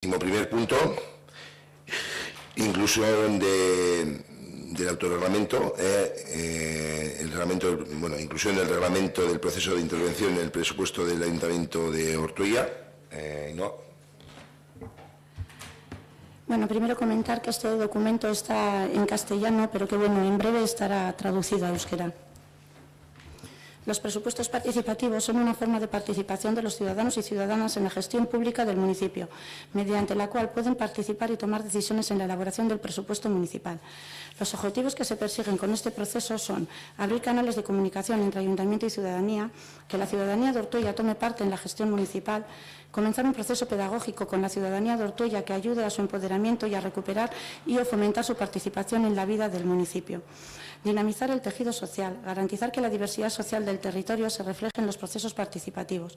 Primer punto, inclusión del autorreglamento, inclusión del reglamento del proceso de intervención en el presupuesto del Ayuntamiento de Ortuella. No. Bueno, primero comentar que este documento está en castellano, pero que bueno, en breve estará traducido a euskera. Los presupuestos participativos son una forma de participación de los ciudadanos y ciudadanas en la gestión pública del municipio, mediante la cual pueden participar y tomar decisiones en la elaboración del presupuesto municipal. Los objetivos que se persiguen con este proceso son abrir canales de comunicación entre ayuntamiento y ciudadanía, que la ciudadanía de Ortuella tome parte en la gestión municipal, comenzar un proceso pedagógico con la ciudadanía de Ortuella que ayude a su empoderamiento y a recuperar y o fomentar su participación en la vida del municipio. Dinamizar el tejido social, garantizar que la diversidad social del territorio se refleje en los procesos participativos,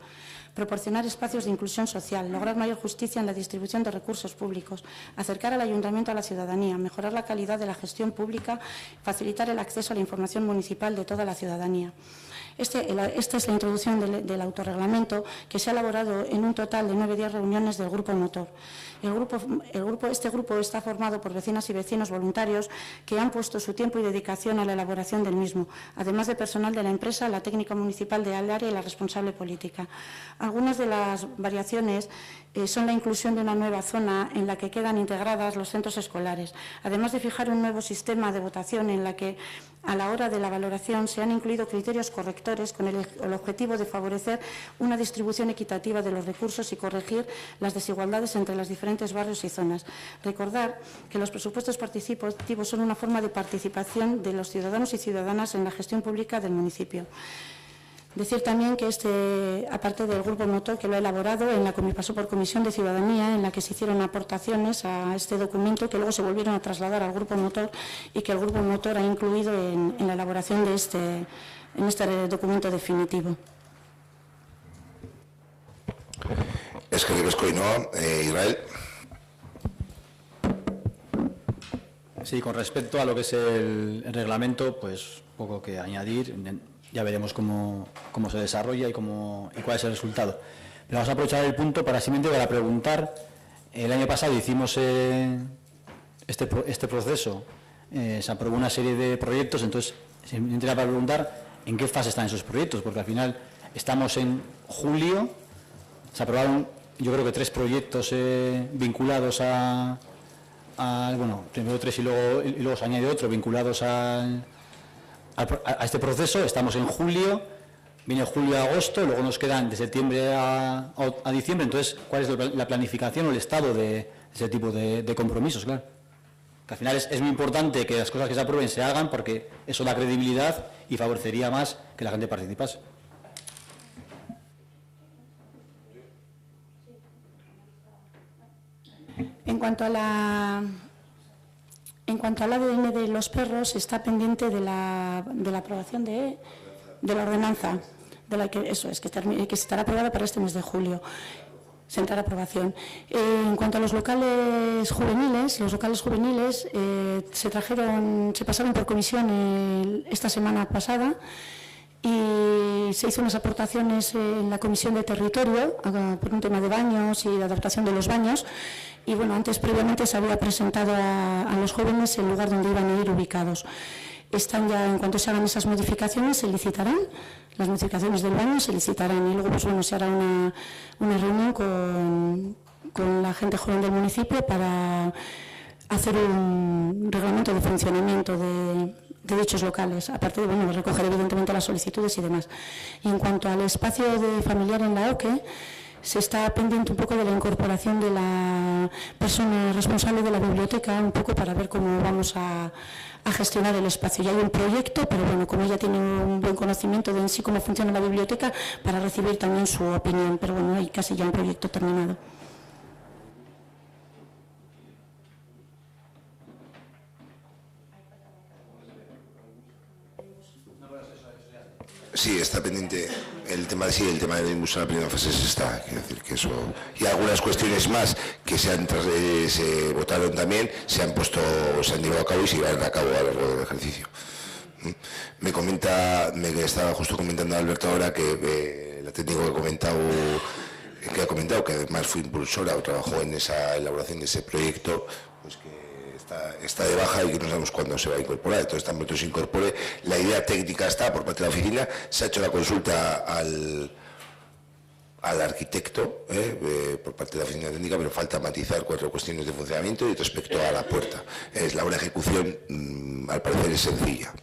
proporcionar espacios de inclusión social, lograr mayor justicia en la distribución de recursos públicos, acercar al ayuntamiento a la ciudadanía, mejorar la calidad de la gestión pública, facilitar el acceso a la información municipal de toda la ciudadanía. Esta es la introducción del autorreglamento que se ha elaborado en un total de 9 días reuniones del Grupo Motor. Este grupo está formado por vecinas y vecinos voluntarios que han puesto su tiempo y dedicación a la elaboración del mismo, además de personal de la empresa, la técnica municipal del área y la responsable política. Algunas de las variaciones son la inclusión de una nueva zona en la que quedan integradas los centros escolares, además de fijar un nuevo sistema de votación en la que a la hora de la valoración se han incluido criterios correctores con el objetivo de favorecer una distribución equitativa de los recursos y corregir las desigualdades entre los diferentes barrios y zonas. Recordar que los presupuestos participativos son una forma de participación de los ciudadanos y ciudadanas en la gestión pública del municipio. Decir también que aparte del Grupo Motor que lo ha elaborado, pasó por Comisión de Ciudadanía, en la que se hicieron aportaciones a este documento que luego se volvieron a trasladar al Grupo Motor y que el Grupo Motor ha incluido en la elaboración de este documento definitivo. Es que Israel. Sí, con respecto a lo que es el reglamento, pues poco que añadir. Ya veremos cómo se desarrolla y cuál es el resultado. Pero vamos a aprovechar el punto para preguntar. El año pasado hicimos este proceso, se aprobó una serie de proyectos, entonces se me interesa para preguntar en qué fase están esos proyectos, porque al final estamos en julio, se aprobaron yo creo que 3 proyectos vinculados primero 3 y luego se añade otro vinculados a este proceso. Estamos en julio, viene julio a agosto, luego nos quedan de septiembre a diciembre. Entonces, ¿cuál es la planificación o el estado de ese tipo de compromisos? Claro, que al final es muy importante que las cosas que se aprueben se hagan, porque eso da credibilidad y favorecería más que la gente participase. En cuanto al ADN de los perros, está pendiente de la aprobación de la ordenanza, que estará aprobada para este mes de julio. Se entrará a aprobación. En cuanto a los locales juveniles se pasaron por comisión esta semana pasada y se hizo unas aportaciones en la Comisión de Territorio por un tema de baños y de adaptación de los baños. Y bueno, previamente se había presentado a los jóvenes el lugar donde iban a ir ubicados. Están ya, en cuanto se hagan esas modificaciones, se licitarán, las modificaciones del baño se licitarán y luego se hará una reunión con la gente joven del municipio para hacer un reglamento de funcionamiento de dichos locales, aparte de recoger evidentemente las solicitudes y demás. Y en cuanto al espacio familiar en la OCE, se está pendiente un poco de la incorporación de la persona responsable de la biblioteca, un poco para ver cómo vamos a gestionar el espacio. Ya hay un proyecto, pero bueno, como ella tiene un buen conocimiento de en sí cómo funciona la biblioteca, para recibir también su opinión, pero bueno, hay casi ya un proyecto terminado. Sí, está pendiente el tema de la industria en la primera fase está, quiero decir que eso y algunas cuestiones más que se votaron también se han llevado a cabo y se irán a cabo a lo largo del ejercicio. Me estaba justo comentando Alberto ahora que la técnica que ha comentado que ha comentado, que además fue impulsora o trabajó en esa elaboración de ese proyecto, pues que está de baja y que no sabemos cuándo se va a incorporar. Entonces, tan pronto se incorpore, la idea técnica está por parte de la oficina, se ha hecho la consulta al arquitecto por parte de la oficina técnica, pero falta matizar 4 cuestiones de funcionamiento y respecto a la puerta. La hora de ejecución, al parecer, es sencilla.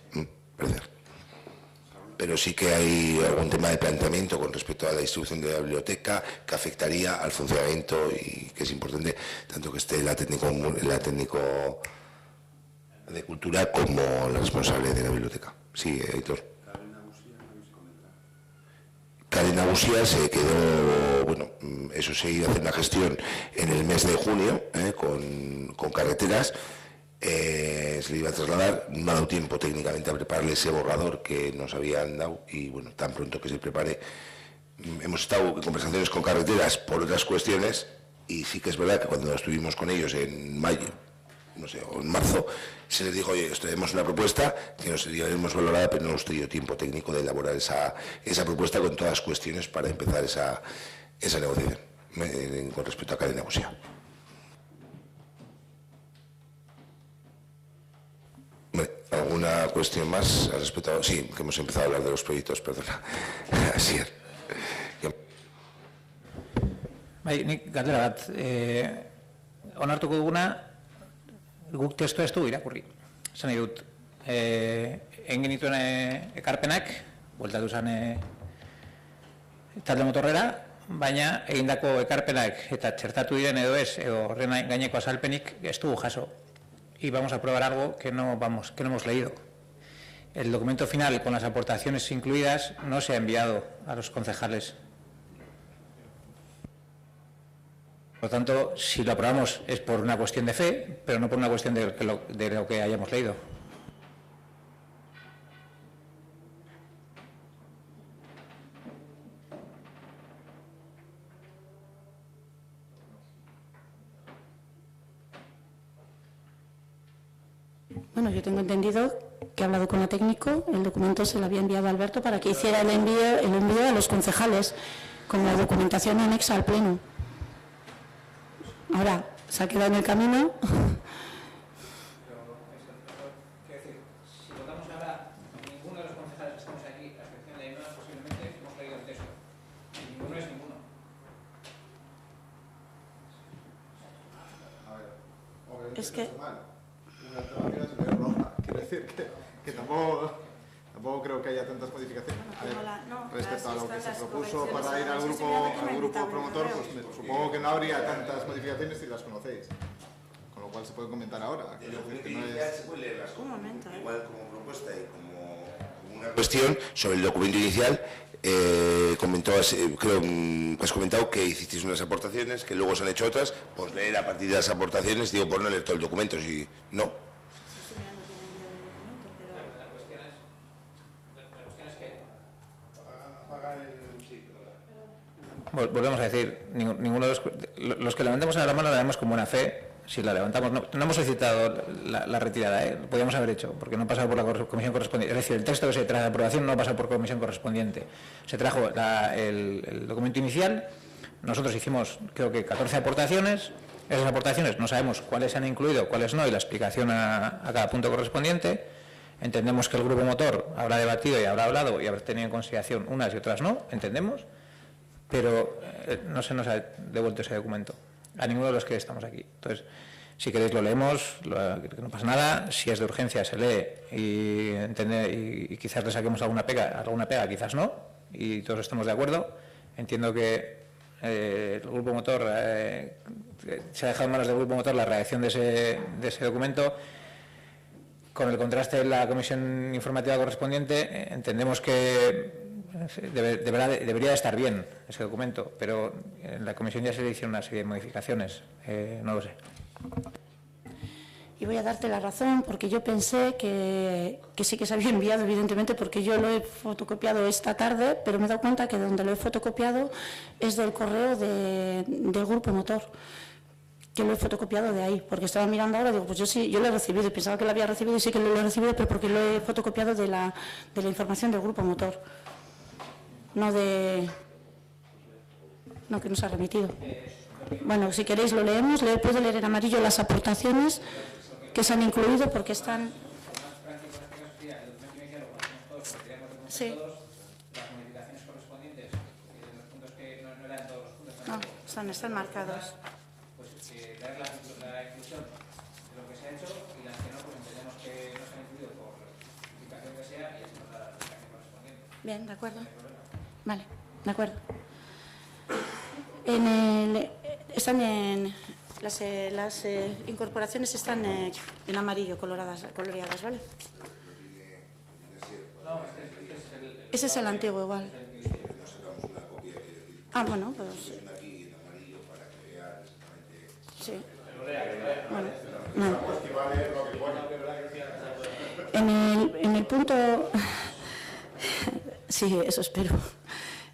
Pero sí que hay algún tema de planteamiento con respecto a la distribución de la biblioteca que afectaría al funcionamiento y que es importante tanto que esté la técnico de cultura como la responsable de la biblioteca. Sí, Héctor. Karen Agusía se quedó, bueno, eso se iba a hacer una gestión en el mes de junio con carreteras. Se le iba a trasladar, no ha dado tiempo técnicamente a prepararle ese borrador que nos habían dado y bueno, tan pronto que se prepare. Hemos estado en conversaciones con carreteras por otras cuestiones y sí que es verdad que cuando estuvimos con ellos en mayo, no sé, o en marzo, se les dijo, oye, tenemos una propuesta que nos hemos valorada, pero no hemos tenido tiempo técnico de elaborar esa propuesta con todas las cuestiones para empezar esa negociación con respecto a Karen Agusía. ¿Alguna cuestión más al respecto? Sí, que hemos empezado a hablar de los proyectos, perdona. Así es. Bai, nik galdera bat, onartuko duguna, guk testua ez dugu irakurri. Esan nahi dut, egin genituen ekarpenak, bueltatu zen talde motorrera, baina egindako ekarpenak eta txertatu diren edo ez, edo horren gaineko azalpenik ez dugu jaso. Y vamos a probar algo que no hemos leído. El documento final con las aportaciones incluidas no se ha enviado a los concejales. Por lo tanto, si lo aprobamos es por una cuestión de fe, pero no por una cuestión de lo que hayamos leído. Bueno, yo tengo entendido que ha hablado con la técnico, el documento se le había enviado a Alberto para que hiciera el envío a los concejales, con la documentación anexa al pleno. Ahora, se ha quedado en el camino. Quiero decir, si votamos ahora, ninguno de los concejales que estamos aquí, a excepción de Ainhoa, posiblemente hemos leído el texto. Y ninguno es ninguno. Es que... Una alternativa es leer roja. Quiero decir que tampoco creo que haya tantas modificaciones. Respecto a lo que se propuso para ir al grupo promotor, pues supongo que no habría tantas modificaciones si las conocéis. Con lo cual se puede comentar ahora. El documento inicial se puede leer las cosas, igual como propuesta y como una cuestión sobre el documento inicial. Creo que has comentado que hicisteis unas aportaciones, que luego se han hecho otras, pues leer a partir de las aportaciones, digo, por no leer todo el documento, si no. Volvemos a decir, ninguno de los que levantamos la mano la damos con buena fe. Si la levantamos, no hemos solicitado la retirada, lo podíamos haber hecho, porque no ha pasado por la comisión correspondiente. Es decir, el texto que se trae de aprobación no ha pasado por comisión correspondiente. Se trajo el documento inicial, nosotros hicimos, creo que 14 aportaciones. Esas aportaciones no sabemos cuáles se han incluido, cuáles no, y la explicación a cada punto correspondiente. Entendemos que el grupo motor habrá debatido y habrá hablado y habrá tenido en consideración unas y otras no, entendemos, pero no se nos ha devuelto ese documento a ninguno de los que estamos aquí. Entonces, si queréis lo leemos, que no pasa nada. Si es de urgencia se lee y quizás le saquemos alguna pega, quizás no, y todos estamos de acuerdo. Entiendo que el grupo motor se ha dejado en manos del grupo motor la redacción de ese documento. Con el contraste de la comisión informativa correspondiente, entendemos que debería de estar bien ese documento, pero en la comisión ya se le hicieron una serie de modificaciones, no lo sé. Y voy a darte la razón, porque yo pensé que sí que se había enviado, evidentemente, porque yo lo he fotocopiado esta tarde, pero me he dado cuenta que donde lo he fotocopiado es del correo del grupo motor, que lo he fotocopiado de ahí, porque estaba mirando ahora, digo, pues yo lo he recibido, y pensaba que lo había recibido, y sí que lo he recibido, pero porque lo he fotocopiado de la información del grupo motor. No de... No, que no se ha remitido. Bueno, si queréis lo leemos. Puedo leer en amarillo las aportaciones que se han incluido porque están... Sí. No, están marcados. Pues dar la inclusión de lo que se ha hecho y las que no, pues entendemos que no se han incluido por la justificación que sea y así nos da la explicación correspondiente. Bien, de acuerdo. Vale, de acuerdo. Están en... Las incorporaciones están en amarillo, coloreadas, ¿vale? Ese es el antiguo igual. Ah, bueno, pues... Sí. Bueno, no. En el punto... Sí, eso espero.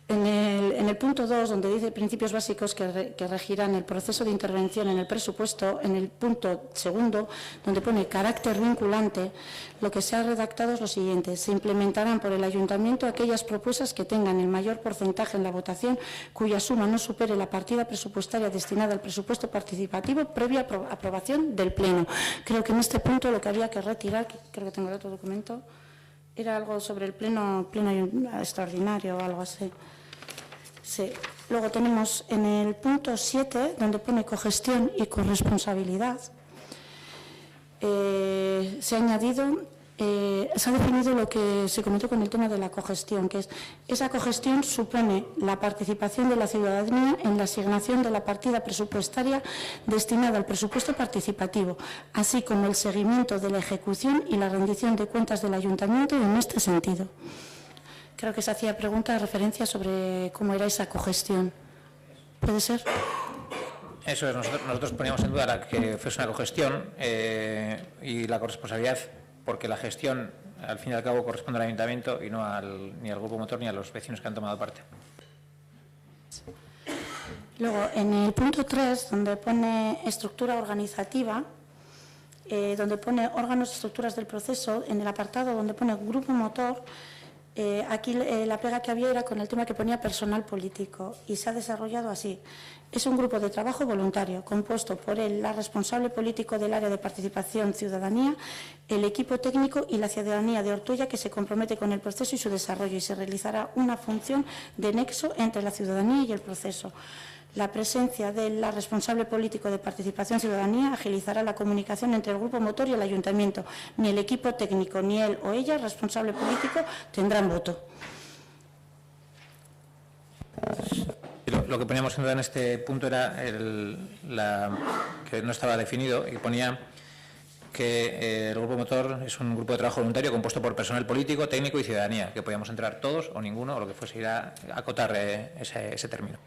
En el punto 2, donde dice principios básicos que regirán el proceso de intervención en el presupuesto, en el punto segundo, donde pone carácter vinculante, lo que se ha redactado es lo siguiente: se implementarán por el ayuntamiento aquellas propuestas que tengan el mayor porcentaje en la votación, cuya suma no supere la partida presupuestaria destinada al presupuesto participativo previa aprobación del Pleno. Creo que en este punto lo que había que retirar, creo que tengo el otro documento, era algo sobre el pleno extraordinario o algo así. Sí. Luego tenemos en el punto 7, donde pone cogestión y corresponsabilidad, se ha añadido, se ha definido lo que se comentó con el tema de la cogestión, que es esa cogestión supone la participación de la ciudadanía en la asignación de la partida presupuestaria destinada al presupuesto participativo, así como el seguimiento de la ejecución y la rendición de cuentas del ayuntamiento en este sentido. Creo que se hacía pregunta de referencia sobre cómo era esa cogestión. ¿Puede ser? Eso es, nosotros poníamos en duda que fuese una cogestión y la corresponsabilidad, porque la gestión, al fin y al cabo, corresponde al ayuntamiento y no ni al grupo motor ni a los vecinos que han tomado parte. Luego, en el punto 3, donde pone estructura organizativa, donde pone órganos y estructuras del proceso, en el apartado donde pone grupo motor, aquí la pega que había era con el tema que ponía personal político y se ha desarrollado así. Es un grupo de trabajo voluntario compuesto por la responsable político del área de participación ciudadanía, el equipo técnico y la ciudadanía de Ortuella que se compromete con el proceso y su desarrollo, y se realizará una función de nexo entre la ciudadanía y el proceso. La presencia de la responsable político de participación ciudadanía agilizará la comunicación entre el grupo motor y el ayuntamiento. Ni el equipo técnico ni él o ella, responsable político, tendrán voto. Lo que poníamos en duda en este punto era que no estaba definido y ponía que el grupo motor es un grupo de trabajo voluntario compuesto por personal político, técnico y ciudadanía, que podíamos entrar todos o ninguno o lo que fuese, ir a acotar ese término.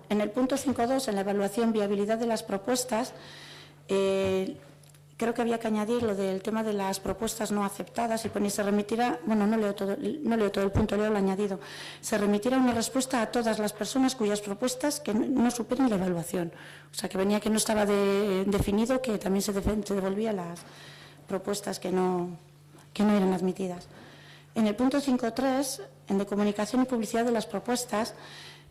En el punto 5.2, en la evaluación viabilidad de las propuestas, creo que había que añadir lo del tema de las propuestas no aceptadas y se remitirá, bueno, no leo todo el punto, leo el añadido, se remitirá una respuesta a todas las personas cuyas propuestas que no superen la evaluación. O sea, que venía que no estaba definido, que también se devolvía las propuestas que no eran admitidas. En el punto 5.3, en de comunicación y publicidad de las propuestas,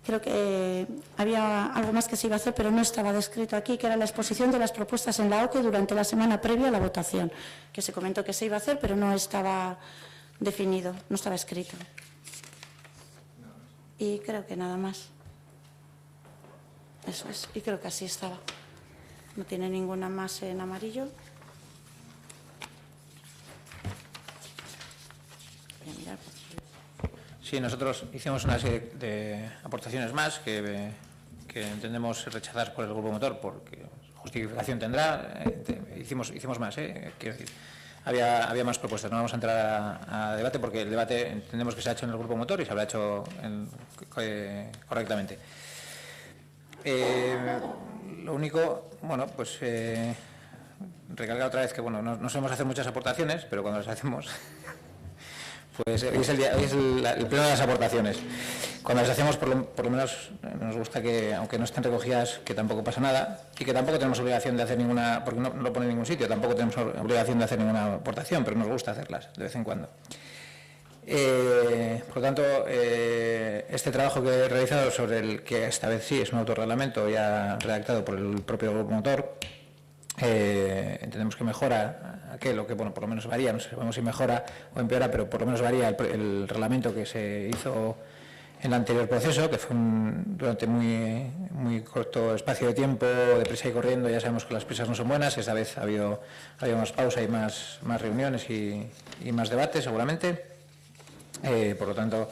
creo que había algo más que se iba a hacer, pero no estaba descrito aquí, que era la exposición de las propuestas en la OCE durante la semana previa a la votación, que se comentó que se iba a hacer, pero no estaba definido, no estaba escrito. Y creo que nada más. Eso es, y creo que así estaba. No tiene ninguna más en amarillo. Voy a mirar. Sí, nosotros hicimos una serie de aportaciones más que entendemos rechazadas por el grupo motor porque justificación tendrá. Hicimos más, quiero decir. Había más propuestas, no vamos a entrar a debate porque el debate entendemos que se ha hecho en el grupo motor y se habrá hecho correctamente. Lo único, bueno, pues recalcar otra vez que bueno, no solemos hacer muchas aportaciones, pero cuando las hacemos... Pues hoy es el pleno de las aportaciones. Cuando las hacemos, por lo menos nos gusta que, aunque no estén recogidas, que tampoco pasa nada y que tampoco tenemos obligación de hacer ninguna, porque no lo pone en ningún sitio, tampoco tenemos obligación de hacer ninguna aportación, pero nos gusta hacerlas de vez en cuando. Por lo tanto, este trabajo que he realizado sobre el que esta vez sí es un autorreglamento ya redactado por el propio grupo motor, entendemos que mejora aquel, o que bueno, por lo menos varía, no sabemos si mejora o empeora, pero por lo menos varía el reglamento que se hizo en el anterior proceso, que fue durante muy corto espacio de tiempo, deprisa y corriendo. Ya sabemos que las prisas no son buenas, esta vez ha habido más pausa y más reuniones y más debates seguramente. Por lo tanto,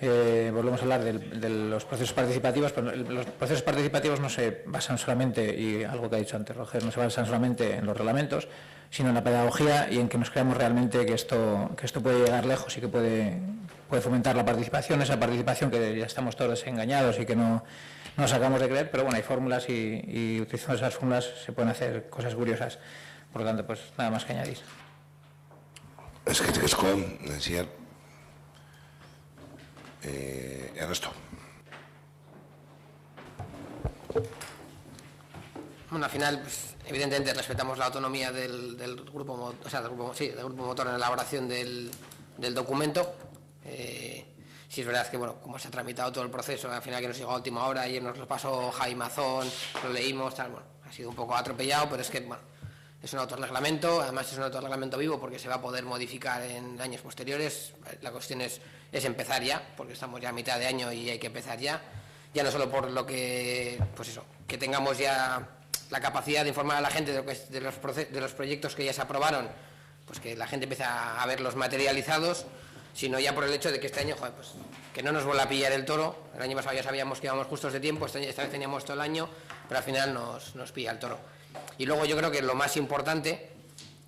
volvemos a hablar de los procesos participativos, pero los procesos participativos no se basan solamente, y algo que ha dicho antes Roger, no se basan solamente en los reglamentos, sino en la pedagogía y en que nos creamos realmente que esto puede llegar lejos y que puede fomentar la participación, esa participación que ya estamos todos engañados y que no nos sacamos de creer, pero bueno, hay fórmulas y utilizando esas fórmulas se pueden hacer cosas curiosas. Por lo tanto, pues nada más que añadir. Es que es con decía Ernesto. Bueno, al final, pues, evidentemente respetamos la autonomía del grupo, del grupo motor en la elaboración del documento. Sí es verdad que, bueno, como se ha tramitado todo el proceso, al final que nos llegó a última hora, ayer nos lo pasó Jaime Mazón, lo leímos, tal, bueno, ha sido un poco atropellado, pero es que, bueno, es un autorreglamento, además es un autorreglamento vivo porque se va a poder modificar en años posteriores. La cuestión es empezar ya, porque estamos ya a mitad de año y hay que empezar ya no solo por lo que, pues eso, que tengamos ya la capacidad de informar a la gente de los proyectos que ya se aprobaron, pues que la gente empiece a verlos materializados, sino ya por el hecho de que este año, joder, pues que no nos vuelva a pillar el toro. El año pasado ya sabíamos que íbamos justos de tiempo, esta vez teníamos todo el año, pero al final nos pilla el toro. Y luego yo creo que lo más importante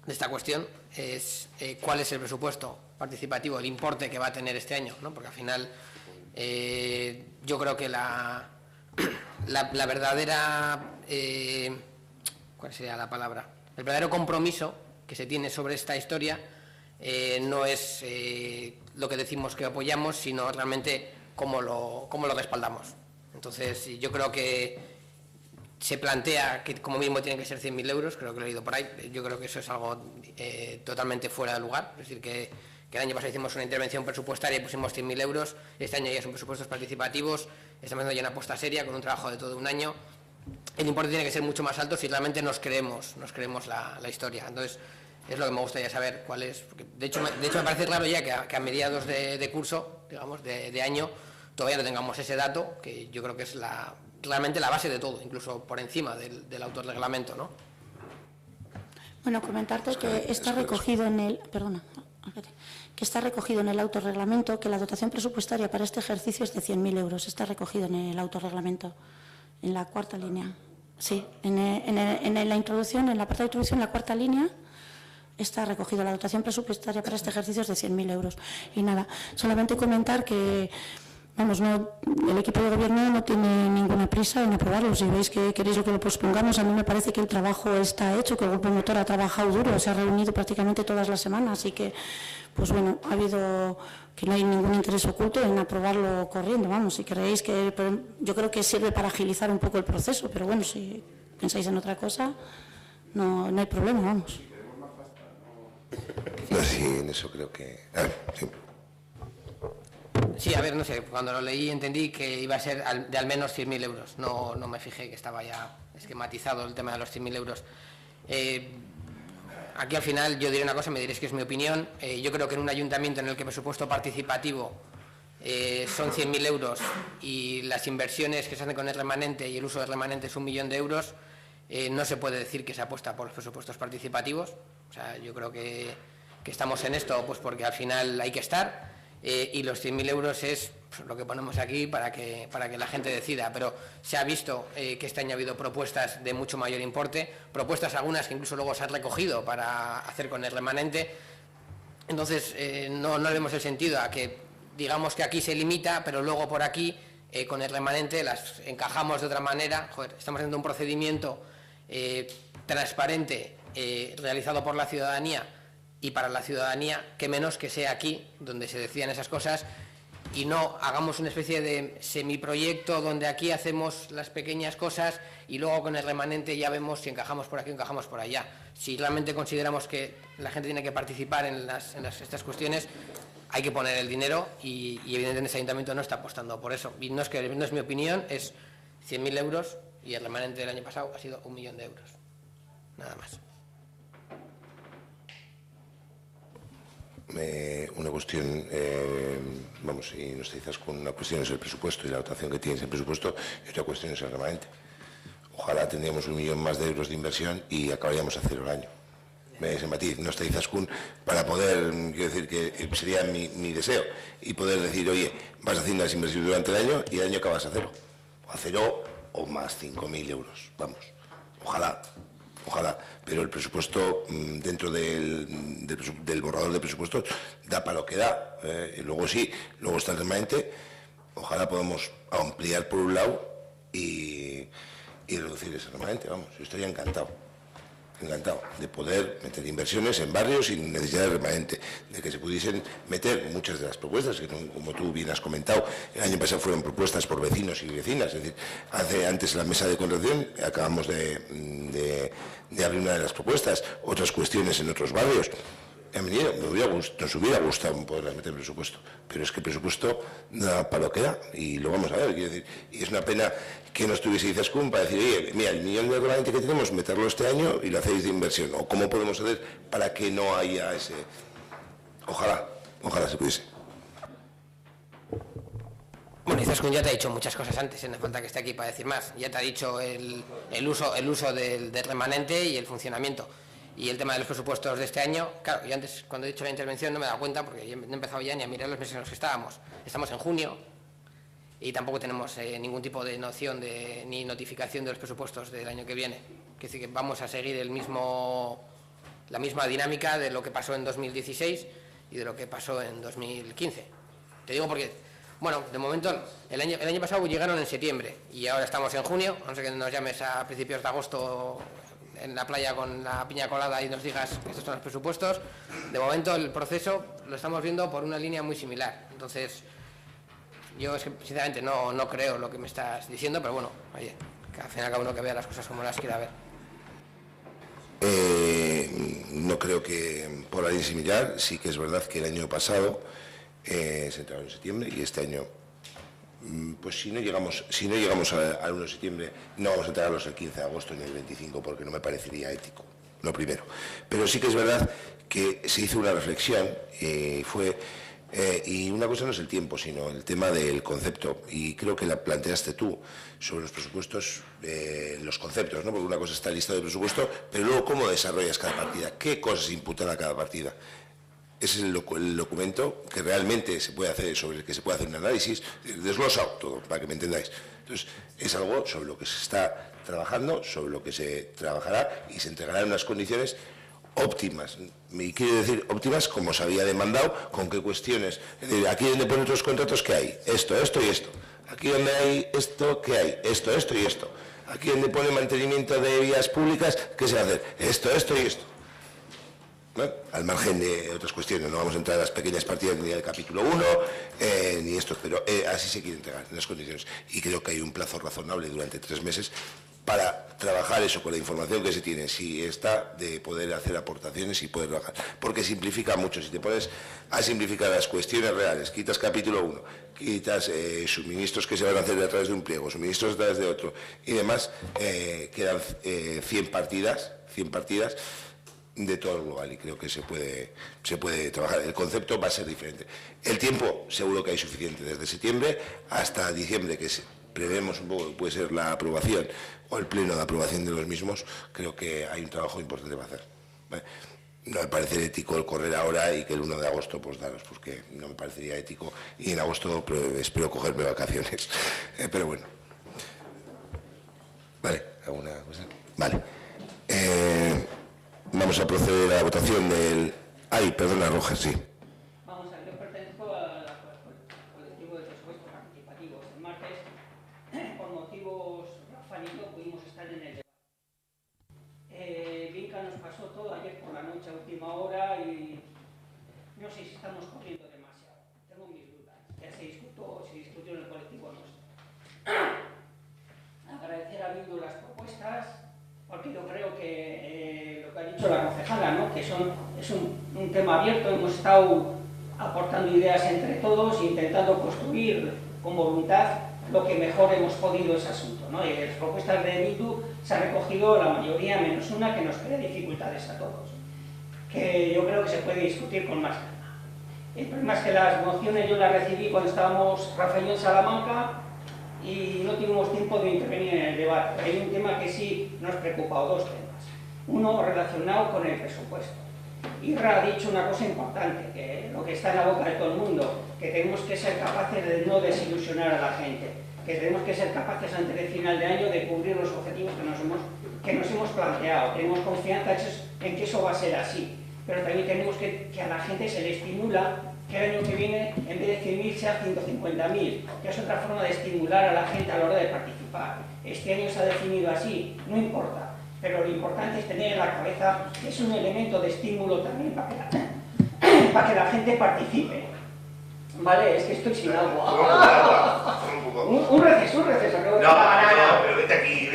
de esta cuestión es cuál es el presupuesto participativo, el importe que va a tener este año, ¿no? Porque al final yo creo que la verdadera, ¿cuál sería la palabra? El verdadero compromiso que se tiene sobre esta historia no es lo que decimos que apoyamos, sino realmente cómo lo respaldamos. Entonces yo creo que se plantea que como mínimo tienen que ser 100.000 euros, creo que lo he leído por ahí. Yo creo que eso es algo totalmente fuera de lugar. Es decir, que el año pasado hicimos una intervención presupuestaria y pusimos 100.000 euros, este año ya son presupuestos participativos, estamos haciendo ya una apuesta seria con un trabajo de todo un año. El importe tiene que ser mucho más alto si realmente nos creemos la historia. Entonces, es lo que me gustaría saber cuál es. Porque de hecho me parece claro ya que a mediados de curso, digamos, de año, todavía no tengamos ese dato, que yo creo que es realmente la base de todo, incluso por encima del autorreglamento, ¿no? Bueno, comentarte que está recogido en el... que está recogido en el autorreglamento que la dotación presupuestaria para este ejercicio es de 100.000 euros. Está recogido en el autorreglamento, en la cuarta línea. Sí, en la introducción, en la parte de introducción, en la cuarta línea, está recogido la dotación presupuestaria para este ejercicio es de 100.000 euros. Y nada, solamente comentar que, vamos, el equipo de gobierno no tiene ninguna prisa en aprobarlo. Si veis que queréis que lo pospongamos, a mí me parece que el trabajo está hecho, que el grupo motor ha trabajado duro, se ha reunido prácticamente todas las semanas y que, pues bueno, ha habido que no hay ningún interés oculto en aprobarlo corriendo. Vamos, si creéis que, yo creo que sirve para agilizar un poco el proceso, pero bueno, si pensáis en otra cosa, no hay problema, vamos. No, sí, en eso creo que... sí. Sí, a ver, no sé, cuando lo leí entendí que iba a ser de al menos 100.000 euros. No me fijé que estaba ya esquematizado el tema de los 100.000 euros. Aquí al final yo diré una cosa, me diréis que es mi opinión. Yo creo que en un ayuntamiento en el que el presupuesto participativo son 100.000 euros y las inversiones que se hacen con el remanente y el uso del remanente es 1 millón de euros, no se puede decir que se apuesta por los presupuestos participativos. O sea, yo creo que estamos en esto pues porque al final hay que estar y los 100.000 euros es pues, lo que ponemos aquí para que la gente decida. Pero se ha visto que este año ha habido propuestas de mucho mayor importe, propuestas algunas que incluso luego se han recogido para hacer con el remanente. Entonces, no le vemos el sentido a que digamos que aquí se limita, pero luego por aquí con el remanente las encajamos de otra manera. Joder, estamos haciendo un procedimiento transparente, realizado por la ciudadanía y para la ciudadanía, que menos que sea aquí donde se decían esas cosas y no hagamos una especie de semiproyecto donde aquí hacemos las pequeñas cosas y luego con el remanente ya vemos si encajamos por aquí o encajamos por allá. Si realmente consideramos que la gente tiene que participar en estas cuestiones, hay que poner el dinero y evidentemente ese ayuntamiento no está apostando por eso. Y no es mi opinión, es 100.000 euros y el remanente del año pasado ha sido 1 millón de euros. Nada más. Una cuestión, vamos, si nos dices con una cuestión es el presupuesto y la dotación que tienes en presupuesto, y otra cuestión es el remanente. Ojalá tendríamos 1 millón más de euros de inversión y acabaríamos a 0 el año. Ese matiz, no está Izaskun, para poder, quiero decir que sería mi deseo, y poder decir, oye, vas haciendo las inversiones durante el año y el año acabas a 0. O a 0 o más 5.000 euros, vamos. Ojalá. Pero el presupuesto dentro del borrador de presupuestos da para lo que da. Y luego está el remanente. Ojalá podamos ampliar por un lado y reducir ese remanente. Vamos, yo estaría encantado de poder meter inversiones en barrios sin necesidad de remanente, de que se pudiesen meter muchas de las propuestas, que como tú bien has comentado, el año pasado fueron propuestas por vecinos y vecinas, es decir, antes la mesa de contratación acabamos de abrir una de las propuestas, otras cuestiones en otros barrios. Han venido, nos hubiera gustado poder meter presupuesto, pero es que el presupuesto da para lo que da y lo vamos a ver, quiero decir, y es una pena que no estuviese Izaskun para decir, oye, mira, el 1 millón de remanente que tenemos, meterlo este año y lo hacéis de inversión, o cómo podemos hacer para que no haya ese... Ojalá se pudiese. Bueno, Izaskun ya te ha dicho muchas cosas antes, no hace falta que esté aquí para decir más. Ya te ha dicho el uso del remanente y el funcionamiento. Y el tema de los presupuestos de este año, claro, yo antes, cuando he dicho la intervención, no me he dado cuenta, porque no he empezado ya ni a mirar los meses en los que estábamos. Estamos en junio y tampoco tenemos ningún tipo de noción ni notificación de los presupuestos del año que viene. Es decir, que vamos a seguir la misma dinámica de lo que pasó en 2016 y de lo que pasó en 2015. Te digo porque, bueno, de momento, el año pasado llegaron en septiembre y ahora estamos en junio, a no ser que nos llames a principios de agosto en la playa con la piña colada y nos digas que estos son los presupuestos. De momento el proceso lo estamos viendo por una línea muy similar. Entonces, yo es que, sinceramente no creo lo que me estás diciendo, pero bueno, oye, que al final cada uno que vea las cosas como las quiera ver. No creo que por la línea similar, sí que es verdad que el año pasado se entraron en septiembre y este año, pues si no llegamos al 1 de septiembre, no vamos a entregarlos el 15 de agosto ni el 25, porque no me parecería ético, lo primero. Pero sí que es verdad que se hizo una reflexión y una cosa no es el tiempo, sino el tema del concepto, y creo que la planteaste tú sobre los presupuestos, los conceptos, ¿no? Porque una cosa está el listado de presupuesto, pero luego cómo desarrollas cada partida, qué cosas imputan a cada partida. Ese es el documento que realmente se puede hacer, sobre el que se puede hacer un análisis, desglosado todo, para que me entendáis. Entonces, es algo sobre lo que se está trabajando, sobre lo que se trabajará y se entregará en unas condiciones óptimas. Y quiero decir óptimas como se había demandado, con qué cuestiones. Es decir, aquí donde ponen otros contratos, ¿qué hay? Esto y esto. Aquí donde hay esto, ¿qué hay? Esto y esto. Aquí donde pone mantenimiento de vías públicas, ¿qué se va a hacer? Esto y esto. ¿No? Al margen de otras cuestiones, no vamos a entrar en las pequeñas partidas ni del capítulo 1, ni esto, pero así se quiere entregar en las condiciones. Y creo que hay un plazo razonable durante 3 meses para trabajar eso con la información que se tiene, si está de poder hacer aportaciones y poder trabajar. Porque simplifica mucho, si te pones a simplificar las cuestiones reales, quitas capítulo 1, quitas suministros que se van a hacer a través de un pliego, suministros a través de otro y demás, quedan 100 partidas de todo el global, y creo que se puede trabajar. El concepto va a ser diferente. El tiempo seguro que hay suficiente, desde septiembre hasta diciembre, que prevemos un poco que puede ser la aprobación o el pleno de aprobación de los mismos. Creo que hay un trabajo importante para hacer. ¿Vale? No me parece ético el correr ahora y que el 1 de agosto pues daros, porque no me parecería ético, y en agosto espero cogerme vacaciones. Pero bueno. Vale, ¿alguna cosa? Vale. Vamos a proceder a la votación del... Ay, perdona, Roger, sí. Vamos a ver, yo pertenezco al colectivo de presupuestos participativos. El martes, por motivos fallidos, pudimos estar en el debate. Vinca nos pasó todo ayer por la noche a última hora y no sé si estamos corriendo demasiado. Tengo mis dudas. Ya se discute se discutió en el colectivo nuestro. Agradecer a Bildu las propuestas, porque yo creo que lo que ha dicho la concejala, ¿no? Que es un tema abierto, hemos estado aportando ideas entre todos, intentando construir con voluntad lo que mejor hemos podido ese asunto, ¿no? Y las propuestas de Bildu se ha recogido la mayoría menos una que nos crea dificultades a todos, que yo creo que se puede discutir con más calma. El problema es que las mociones yo las recibí cuando estábamos Rafael y yo en Salamanca y no tuvimos tiempo de intervenir en el debate. Hay un tema que sí nos preocupa, o dos temas. Uno relacionado con el presupuesto. Irra ha dicho una cosa importante, que lo que está en la boca de todo el mundo, que tenemos que ser capaces de no desilusionar a la gente, que tenemos que ser capaces antes del final de año de cubrir los objetivos que nos hemos planteado. Tenemos confianza en que eso va a ser así, pero también tenemos que a la gente se le estimula que el año que viene, en vez de 100.000, sea 150.000, que es otra forma de estimular a la gente a la hora de participar. Este año se ha definido así, no importa, pero lo importante es tener en la cabeza que es un elemento de estímulo también para que la gente participe. Vale, es que estoy sin agua. Un receso. No, pero vete aquí.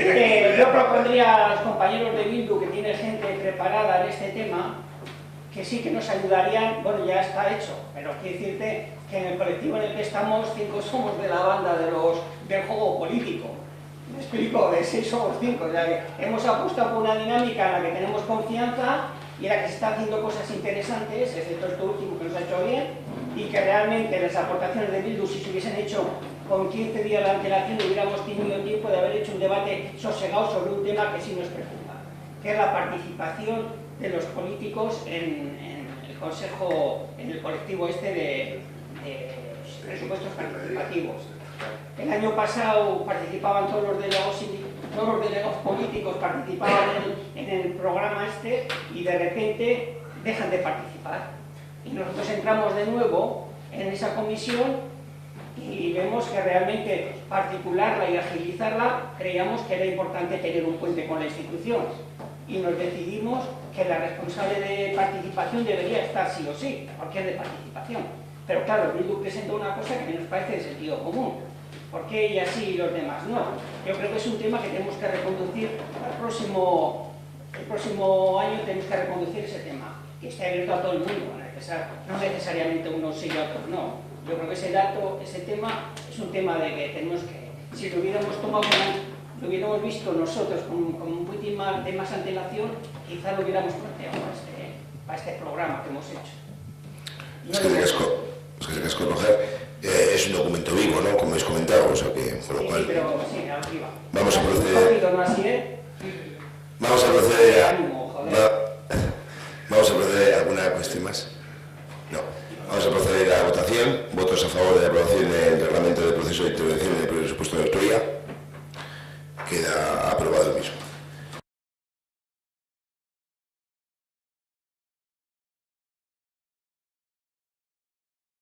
Yo propondría a los compañeros de Bildu, que tiene gente preparada en este tema, que sí que nos ayudarían. Bueno, ya está hecho, pero quiero decirte que en el colectivo en el que estamos, 5 somos de la banda del juego político. Me explico, de 6 somos 5. O sea, que hemos apostado por una dinámica en la que tenemos confianza y en la que se están haciendo cosas interesantes, excepto esto último que nos ha hecho bien, y que realmente las aportaciones de Bildu, si se hubiesen hecho con 15 días de antelación, hubiéramos tenido tiempo de haber hecho un debate sosegado sobre un tema que sí nos preocupa, que es la participación de los políticos en el consejo, en el colectivo este de presupuestos participativos. El año pasado participaban todos los delegados políticos, participaban en el programa este y de repente dejan de participar. Y nosotros entramos de nuevo en esa comisión y vemos que realmente particularla y agilizarla, creíamos que era importante tener un puente con la institución. Y nos decidimos que la responsable de participación debería estar sí o sí, porque es de participación. Pero claro, Bildu presentó una cosa que nos parece de sentido común. ¿Por qué ella sí y los demás no? Yo creo que es un tema que tenemos que reconducir el próximo año, tenemos que reconducir ese tema, que esté abierto a todo el mundo, no necesariamente unos sí y otros no. Yo creo que ese tema es un tema de que tenemos que, si lo hubiéramos tomado, lo hubiéramos visto nosotros con un poquitín de más antelación, quizá lo hubiéramos planteado para este programa que hemos hecho. Es que el casco es un documento vivo, ¿no? Como habéis comentado, o sea que, por lo cual... Sí, pero sí, arriba. Vamos a proceder... Vamos a proceder a alguna cuestión más. No. Vamos a proceder a la votación. Votos a favor de la aprobación del reglamento de proceso de intervención en el presupuesto de autoría. Queda